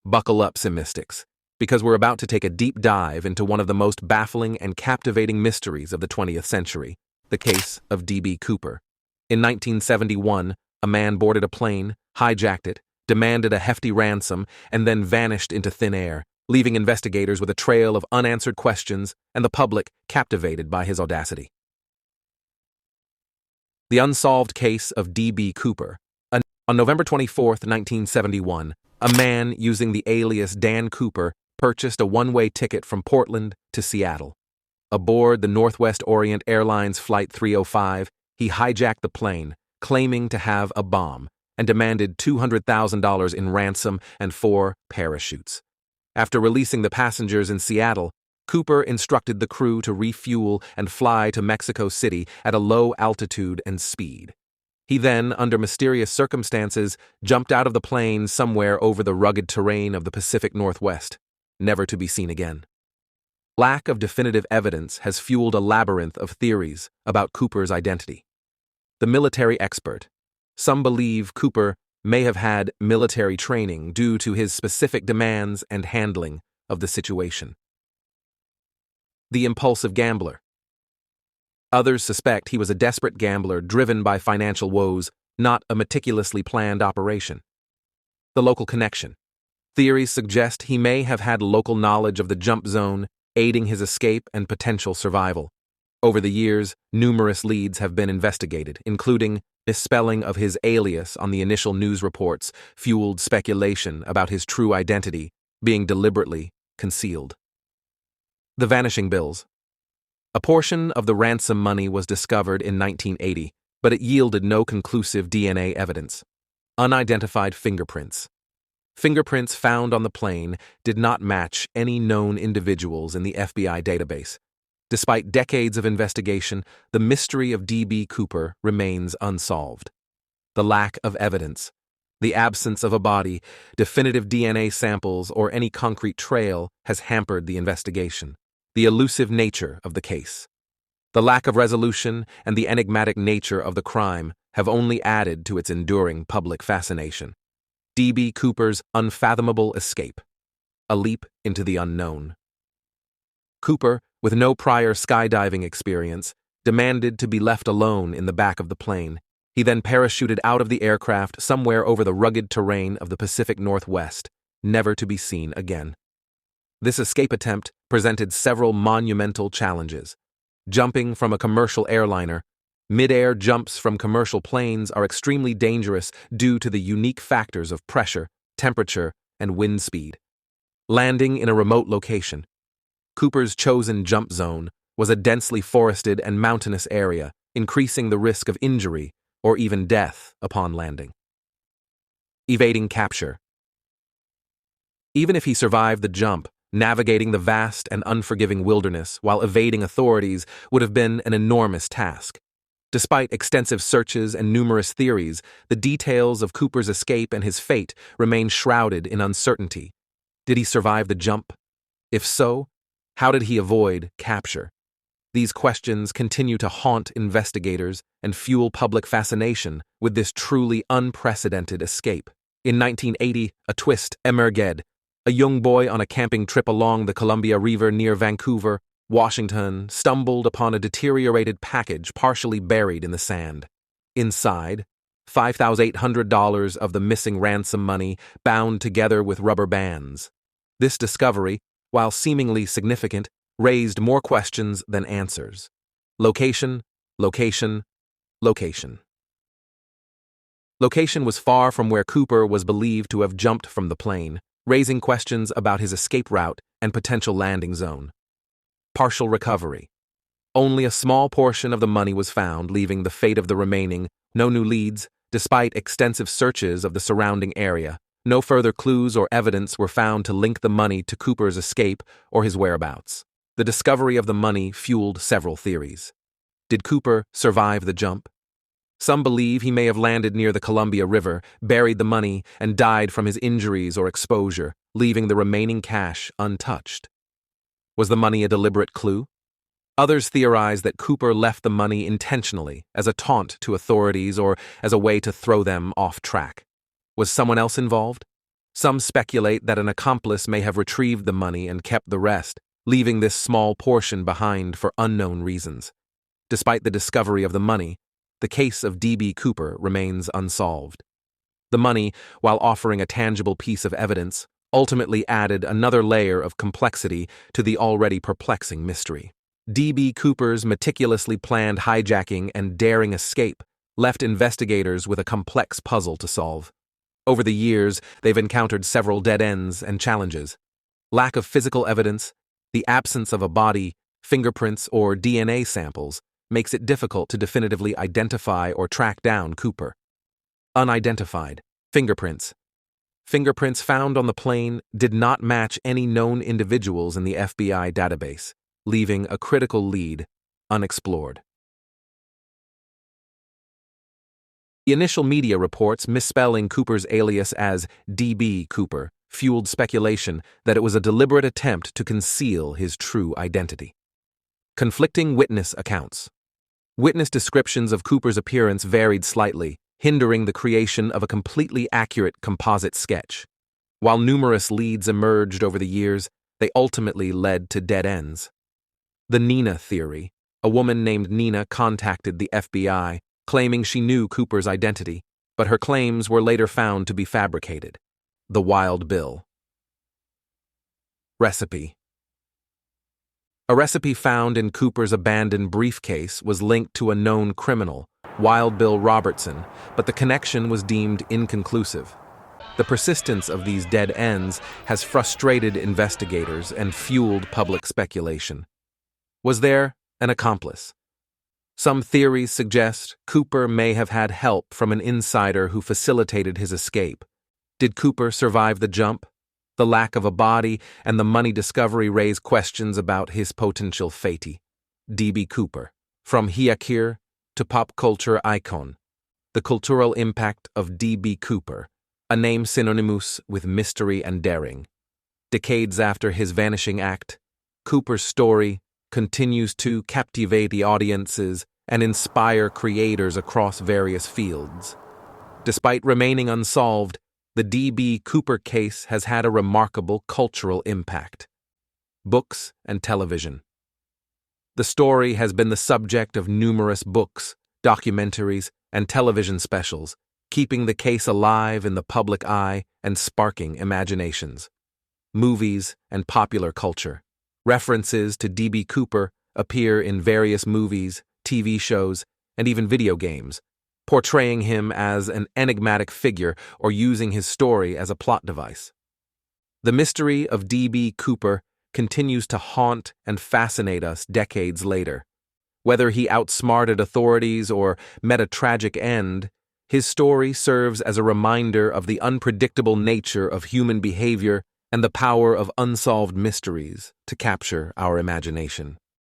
Buckle up, SciMystics, because we're about to take a deep dive into one of the most baffling and captivating mysteries of the 20th century, the case of D.B. Cooper. In 1971, a man boarded a plane, hijacked it, demanded a hefty ransom, and then vanished into thin air, leaving investigators with a trail of unanswered questions and the public captivated by his audacity. The unsolved case of D.B. Cooper. On November 24, 1971, a man using the alias Dan Cooper purchased a one-way ticket from Portland to Seattle. Aboard the Northwest Orient Airlines Flight 305, he hijacked the plane, claiming to have a bomb, and demanded $200,000 in ransom and 4 parachutes. After releasing the passengers in Seattle, Cooper instructed the crew to refuel and fly to Mexico City at a low altitude and speed. He then, under mysterious circumstances, jumped out of the plane somewhere over the rugged terrain of the Pacific Northwest, never to be seen again. Lack of definitive evidence has fueled a labyrinth of theories about Cooper's identity. The military expert. Some believe Cooper may have had military training due to his specific demands and handling of the situation. The impulsive gambler. Others suspect he was a desperate gambler driven by financial woes, not a meticulously planned operation. The local connection. Theories suggest he may have had local knowledge of the jump zone, aiding his escape and potential survival. Over the years, numerous leads have been investigated, including misspelling of his alias on the initial news reports fueled speculation about his true identity being deliberately concealed. The vanishing bills. A portion of the ransom money was discovered in 1980, but it yielded no conclusive DNA evidence. Unidentified fingerprints. Fingerprints found on the plane did not match any known individuals in the FBI database. Despite decades of investigation, the mystery of D.B. Cooper remains unsolved. The lack of evidence, the absence of a body, definitive DNA samples, or any concrete trail has hampered the investigation. The elusive nature of the case. The lack of resolution and the enigmatic nature of the crime have only added to its enduring public fascination. D.B. Cooper's unfathomable escape. A leap into the unknown. Cooper, with no prior skydiving experience, demanded to be left alone in the back of the plane. He then parachuted out of the aircraft somewhere over the rugged terrain of the Pacific Northwest, never to be seen again. This escape attempt presented several monumental challenges. Jumping from a commercial airliner. Mid-air jumps from commercial planes are extremely dangerous due to the unique factors of pressure, temperature, and wind speed. Landing in a remote location. Cooper's chosen jump zone was a densely forested and mountainous area, increasing the risk of injury or even death upon landing. Evading capture. Even if he survived the jump, navigating the vast and unforgiving wilderness while evading authorities would have been an enormous task. Despite extensive searches and numerous theories, the details of Cooper's escape and his fate remain shrouded in uncertainty. Did he survive the jump? If so, how did he avoid capture? These questions continue to haunt investigators and fuel public fascination with this truly unprecedented escape. In 1980, a twist emerged. A young boy on a camping trip along the Columbia River near Vancouver, Washington, stumbled upon a deteriorated package partially buried in the sand. Inside, $5,800 of the missing ransom money bound together with rubber bands. This discovery, while seemingly significant, raised more questions than answers. Location, location, location. Location was far from where Cooper was believed to have jumped from the plane, raising questions about his escape route and potential landing zone. Partial recovery. Only a small portion of the money was found, leaving the fate of the remaining. No new leads, despite extensive searches of the surrounding area. No further clues or evidence were found to link the money to Cooper's escape or his whereabouts. The discovery of the money fueled several theories. Did Cooper survive the jump? Some believe he may have landed near the Columbia River, buried the money, and died from his injuries or exposure, leaving the remaining cash untouched. Was the money a deliberate clue? Others theorize that Cooper left the money intentionally, as a taunt to authorities or as a way to throw them off track. Was someone else involved? Some speculate that an accomplice may have retrieved the money and kept the rest, leaving this small portion behind for unknown reasons. Despite the discovery of the money, the case of D.B. Cooper remains unsolved. The money, while offering a tangible piece of evidence, ultimately added another layer of complexity to the already perplexing mystery. D.B. Cooper's meticulously planned hijacking and daring escape left investigators with a complex puzzle to solve. Over the years, they've encountered several dead ends and challenges. Lack of physical evidence, the absence of a body, fingerprints, or DNA samples makes it difficult to definitively identify or track down Cooper. Unidentified fingerprints. Fingerprints found on the plane did not match any known individuals in the FBI database, leaving a critical lead unexplored. The initial media reports misspelling Cooper's alias as D.B. Cooper fueled speculation that it was a deliberate attempt to conceal his true identity. Conflicting witness accounts. Witness descriptions of Cooper's appearance varied slightly, hindering the creation of a completely accurate composite sketch. While numerous leads emerged over the years, they ultimately led to dead ends. The Nina theory. A woman named Nina contacted the FBI, claiming she knew Cooper's identity, but her claims were later found to be fabricated. The Wild Bill. Recipe. A recipe found in Cooper's abandoned briefcase was linked to a known criminal, Wild Bill Robertson, but the connection was deemed inconclusive. The persistence of these dead ends has frustrated investigators and fueled public speculation. Was there an accomplice? Some theories suggest Cooper may have had help from an insider who facilitated his escape. Did Cooper survive the jump? The lack of a body and the money discovery raise questions about his potential fate. D.B. Cooper. From Hijacking to pop culture icon. The cultural impact of D.B. Cooper, a name synonymous with mystery and daring. Decades after his vanishing act, Cooper's story continues to captivate the audiences and inspire creators across various fields. Despite remaining unsolved, the D.B. Cooper case has had a remarkable cultural impact. Books and television. The story has been the subject of numerous books, documentaries, and television specials, keeping the case alive in the public eye and sparking imaginations. Movies and popular culture. References to D.B. Cooper appear in various movies, TV shows, and even video games, portraying him as an enigmatic figure or using his story as a plot device. The mystery of D.B. Cooper continues to haunt and fascinate us decades later. Whether he outsmarted authorities or met a tragic end, his story serves as a reminder of the unpredictable nature of human behavior and the power of unsolved mysteries to capture our imagination.